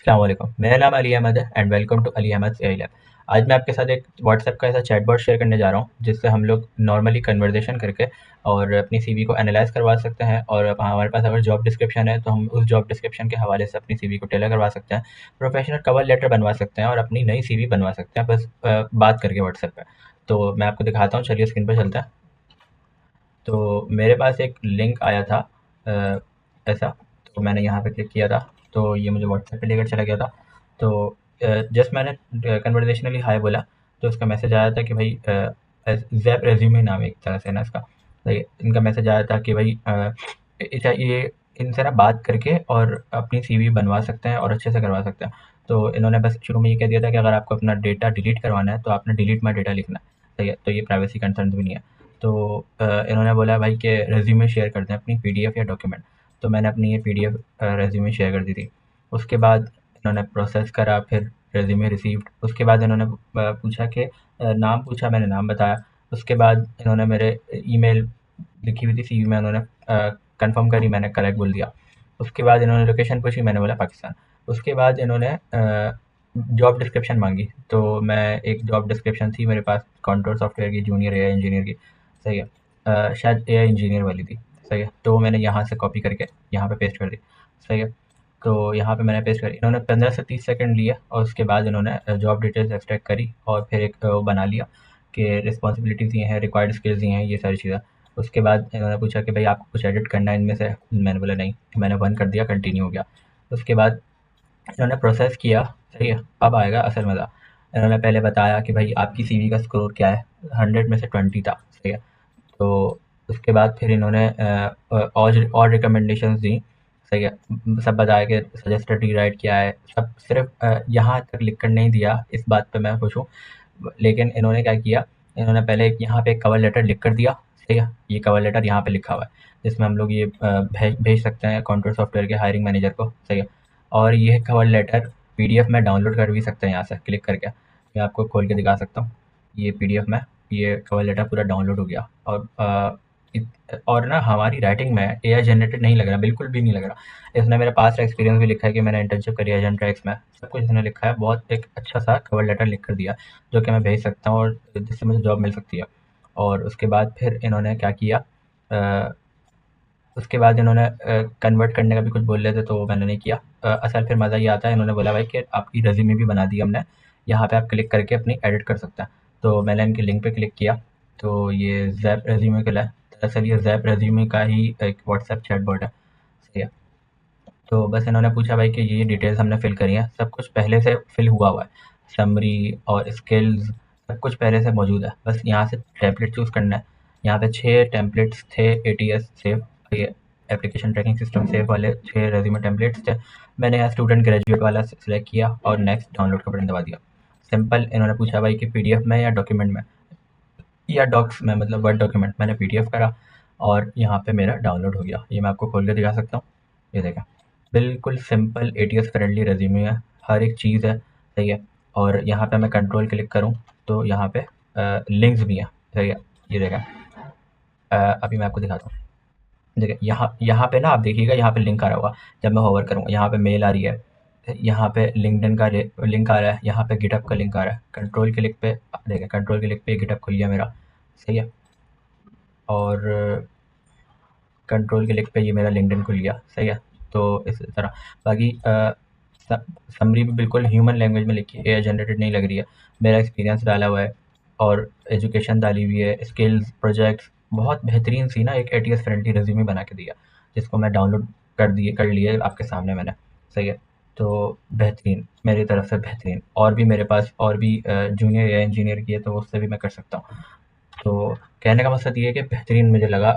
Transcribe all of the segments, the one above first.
अस्सलाम वालेकुम, मेरा नाम अली अहमद है and welcome to Ali Ahmed AI lab. आज मैं आपके साथ एक व्हाट्सएप का ऐसा चैटबॉट शेयर करने जा रहा हूँ जिससे हम लोग नॉर्मली कन्वर्सेशन करके और अपनी सीवी को एनालाइज करवा सकते हैं। और हमारे पास अगर जॉब डिस्क्रिप्शन है तो हम उस जॉब डिस्क्रिप्शन के हवाले से अपनी सीवी को टेलर करवा सकते हैं, प्रोफेशनल कवर लेटर बनवा सकते हैं और अपनी नई सीवी बनवा सकते हैं, बस बात करके व्हाट्सएप पे। तो मैं आपको दिखाता हूँ, चलिए स्क्रीन पर चलते हैं। तो मेरे पास एक लिंक आया था अ, ऐसा, तो मैंने यहाँ पे क्लिक किया था तो ये मुझे व्हाट्सएप पे लेकर चला गया था। तो जस्ट मैंने कन्वर्सेशनली हाय बोला तो उसका मैसेज आया था कि भाई ज़ैप रेज्यूमे नाम है एक तरह से ना इसका। तो इनका मैसेज आया था कि भाई ये इनसे ना बात करके और अपनी सीवी बनवा सकते हैं और अच्छे से करवा सकते हैं। तो इन्होंने बस शुरू में ये कह दिया था कि अगर आपको अपना डेटा डिलीट करवाना है तो आपने डिलीट माई डेटा लिखना है। सही है, तो ये प्राइवेसी कंसर्न भी नहीं है। तो इन्होंने बोला भाई कि रेज्यूमे शेयर करते हैं अपनी पीडीएफ या डॉक्यूमेंट। तो मैंने अपनी ये पीडीएफ रेज्यूमे शेयर कर दी थी। उसके बाद इन्होंने प्रोसेस करा, फिर रेज्यूमे रिसीव्ड। उसके बाद इन्होंने पूछा कि नाम पूछा, मैंने नाम बताया। उसके बाद इन्होंने मेरे ईमेल लिखी हुई थी सीवी में, उन्होंने कंफर्म करी, मैंने करेक्ट बोल दिया। उसके बाद इन्होंने लोकेशन पूछी, मैंने बोला पाकिस्तान। उसके बाद इन्होंने जॉब डिस्क्रिप्शन मांगी, तो मैं एक जॉब डिस्क्रिप्शन थी मेरे पास कंट्रोल सॉफ्टवेयर की, जूनियर एआई इंजीनियर की। सही है, शायद एआई इंजीनियर वाली थी। सही है, तो मैंने यहाँ से कॉपी करके यहाँ पे पेस्ट कर दी। सही है, तो यहाँ पे मैंने पेस्ट करी। इन्होंने 15 से 30 सेकंड लिए और उसके बाद इन्होंने जॉब डिटेल्स एक्सट्रैक्ट करी और फिर एक वो बना लिया कि रिस्पॉन्सिबिलिटीज़ ये हैं, रिक्वायर्ड स्किल्स ये हैं, ये सारी चीज़ें। उसके बाद इन्होंने पूछा कि भाई आपको कुछ एडिट करना है इनमें से। मैंने बोला नहीं, मैंने 1 कर दिया, कंटिन्यू हो गया। उसके बाद इन्होंने प्रोसेस किया। सही है, अब आएगा असल मज़ा। इन्होंने पहले बताया कि भाई आपकी सीवी का स्कोर क्या है, 100 में से 20 था। सही है, तो उसके बाद फिर इन्होंने और रिकमेंडेशंस दी। सही है, सब बताया कि सजेस्टेड रीराइट क्या है, सब सिर्फ यहाँ तक लिख कर नहीं दिया। इस बात पे मैं खुश हूँ। लेकिन इन्होंने क्या किया, इन्होंने पहले यहाँ पे एक कवर लेटर लिख कर दिया। ठीक है, ये कवर लेटर यहाँ पे लिखा हुआ है जिसमें हम लोग ये भेज सकते हैं कंट्रोल सॉफ्टवेयर के हायरिंग मैनेजर को। सही है, और ये कवर लेटर पीडीएफ में डाउनलोड कर भी सकते हैं यहाँ से क्लिक करके। मैं आपको खोल के दिखा सकता हूँ। ये पीडीएफ में ये कवर लेटर पूरा डाउनलोड हो गया। और ना हमारी राइटिंग में एआई जनरेटेड नहीं लग रहा, बिल्कुल भी नहीं लग रहा। इसने मेरा पास्ट एक्सपीरियंस भी लिखा है कि मैंने इंटर्नशिप करी एजेंट्रा एक्स में, सब कुछ इसने लिखा है। बहुत एक अच्छा सा कवर लेटर लिख कर दिया जो कि मैं भेज सकता हूँ और जिससे मुझे जॉब मिल सकती है। और उसके बाद फिर इन्होंने क्या किया, उसके बाद इन्होंने कन्वर्ट करने का भी कुछ बोल रहे थे तो वो मैंने नहीं किया। असल फिर मज़ा ये आता है, इन्होंने बोला भाई कि आपकी रेज़्यूमे भी बना दी हमने, यहाँ पे आप क्लिक करके अपनी एडिट कर सकते हैं। तो मैंने इनके लिंक पे क्लिक किया तो ये ज़ैप रेज़्यूमे के लिए, दरअसल ये ज़ैप रेज़्यूमे का ही एक व्हाट्सएप चैटबॉट है। सही है, तो बस इन्होंने पूछा भाई कि ये डिटेल्स हमने फ़िल करी हैं, सब कुछ पहले से फ़िल हुआ हुआ है। समरी और स्किल्स सब कुछ पहले से मौजूद है, बस यहाँ से टेम्पलेट चूज़ करना है। यहाँ पे 6 टेम्पलेट्स थे, एटीएस सेव, ये एप्लीकेशन ट्रैकिंग सिस्टम सेव वाले 6 रेज़्यूमे टेम्पलेट्स थे। मैंने यहाँ स्टूडेंट ग्रेजुएट वाला सिलेक्ट किया और नेक्स्ट डाउनलोड का बटन दबा दिया। सिंपल। इन्होंने पूछा भाई कि पीडीएफ में या डॉक्यूमेंट में या डॉक्स में, मतलब वर्ड डॉक्यूमेंट। मैंने पीडीएफ करा और यहाँ पे मेरा डाउनलोड हो गया। ये मैं आपको खोल के दिखा सकता हूँ, ये देखें। बिल्कुल सिंपल एटीएस फ्रेंडली रेज्यूमे है, हर एक चीज़ है। सही है, और यहाँ पे मैं कंट्रोल क्लिक करूँ तो यहाँ पे लिंक्स भी हैं। सही है, ये देखें। अभी मैं आपको दिखाता हूँ। देखिए यहाँ यहाँ पे ना आप देखिएगा, यहाँ पे लिंक आ रहा होगा। जब मैं होवर करूँगा यहाँ पे मेल आ रही है, यहाँ पे लिंक्डइन का लिंक आ रहा है, यहाँ पे गिटहब का लिंक आ रहा है। कंट्रोल क्लिक पे देखें, कंट्रोल क्लिक पे गिटहब खुल गया मेरा। सही है, और कंट्रोल क्लिक पे ये मेरा लिंक्डइन खुल गया। सही है, तो इस तरह बाकी समरी भी बिल्कुल ह्यूमन लैंग्वेज में लिखी है, एआई जनरेटेड नहीं लग रही है। मेरा एक्सपीरियंस डाला हुआ है और एजुकेशन डाली हुई है, स्किल्स, प्रोजेक्ट्स। बहुत बेहतरीन सी ना एक एटीएस फ्रेंडली रेज्यूमे बना के दिया जिसको मैं डाउनलोड कर लिए आपके सामने मैंने। सही है, तो बेहतरीन, मेरी तरफ से बेहतरीन। और भी मेरे पास और भी जूनियर एआई इंजीनियर की है तो उससे भी मैं कर सकता हूँ। तो कहने का मकसद ये है कि बेहतरीन मुझे लगा।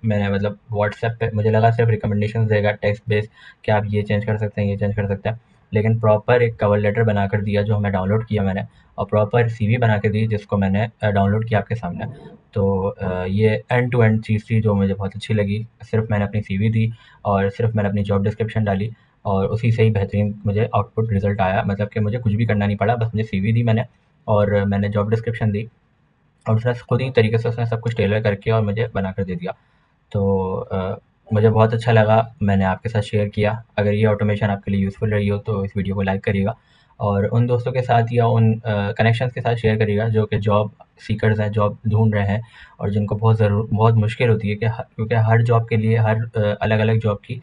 मैंने मतलब व्हाट्सएप पे मुझे लगा सिर्फ रिकमेंडेशन देगा टेक्स्ट बेस कि आप ये चेंज कर सकते हैं, ये चेंज कर सकते हैं। लेकिन प्रॉपर एक कवर लेटर बना कर दिया जो हमें डाउनलोड किया मैंने, और प्रॉपर सीवी बना के दी जिसको मैंने डाउनलोड किया आपके सामने। तो ये एंड टू एंड चीज़ थी जो मुझे बहुत अच्छी लगी। सिर्फ मैंने अपनी सीवी दी और सिर्फ मैंने अपनी जॉब डिस्क्रिप्शन डाली और उसी से ही बेहतरीन मुझे आउटपुट रिजल्ट आया। मतलब कि मुझे कुछ भी करना नहीं पड़ा, बस मुझे सीवी दी मैंने और मैंने जॉब डिस्क्रिप्शन दी और उसने खुद ही तरीके से उसने सब कुछ टेलर करके और मुझे बना कर दे दिया। तो मुझे बहुत अच्छा लगा, मैंने आपके साथ शेयर किया। अगर ये ऑटोमेशन आपके लिए यूज़फुल रही हो तो इस वीडियो को लाइक करिएगा और उन दोस्तों के साथ या उन कनेक्शंस के साथ शेयर करिएगा जो कि जॉब सीकर्स हैं, जॉब ढूँढ रहे हैं और जिनको बहुत मुश्किल होती है कि क्योंकि हर जॉब के लिए हर अलग-अलग जॉब की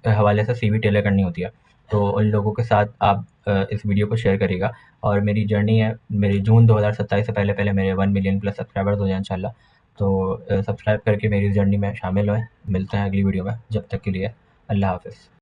हवाले से सीवी टेलर करनी होती है। तो उन लोगों के साथ आप इस वीडियो को शेयर करिएगा और मेरी जर्नी है, मेरी जून 2027 से पहले-पहले मेरे 1 मिलियन प्लस सब्सक्राइबर्स हो जाएँ इंशाल्लाह। तो सब्सक्राइब करके मेरी इस जर्नी में शामिल होएँ। मिलते हैं अगली वीडियो में, जब तक के लिए अल्लाह हाफ़िज़।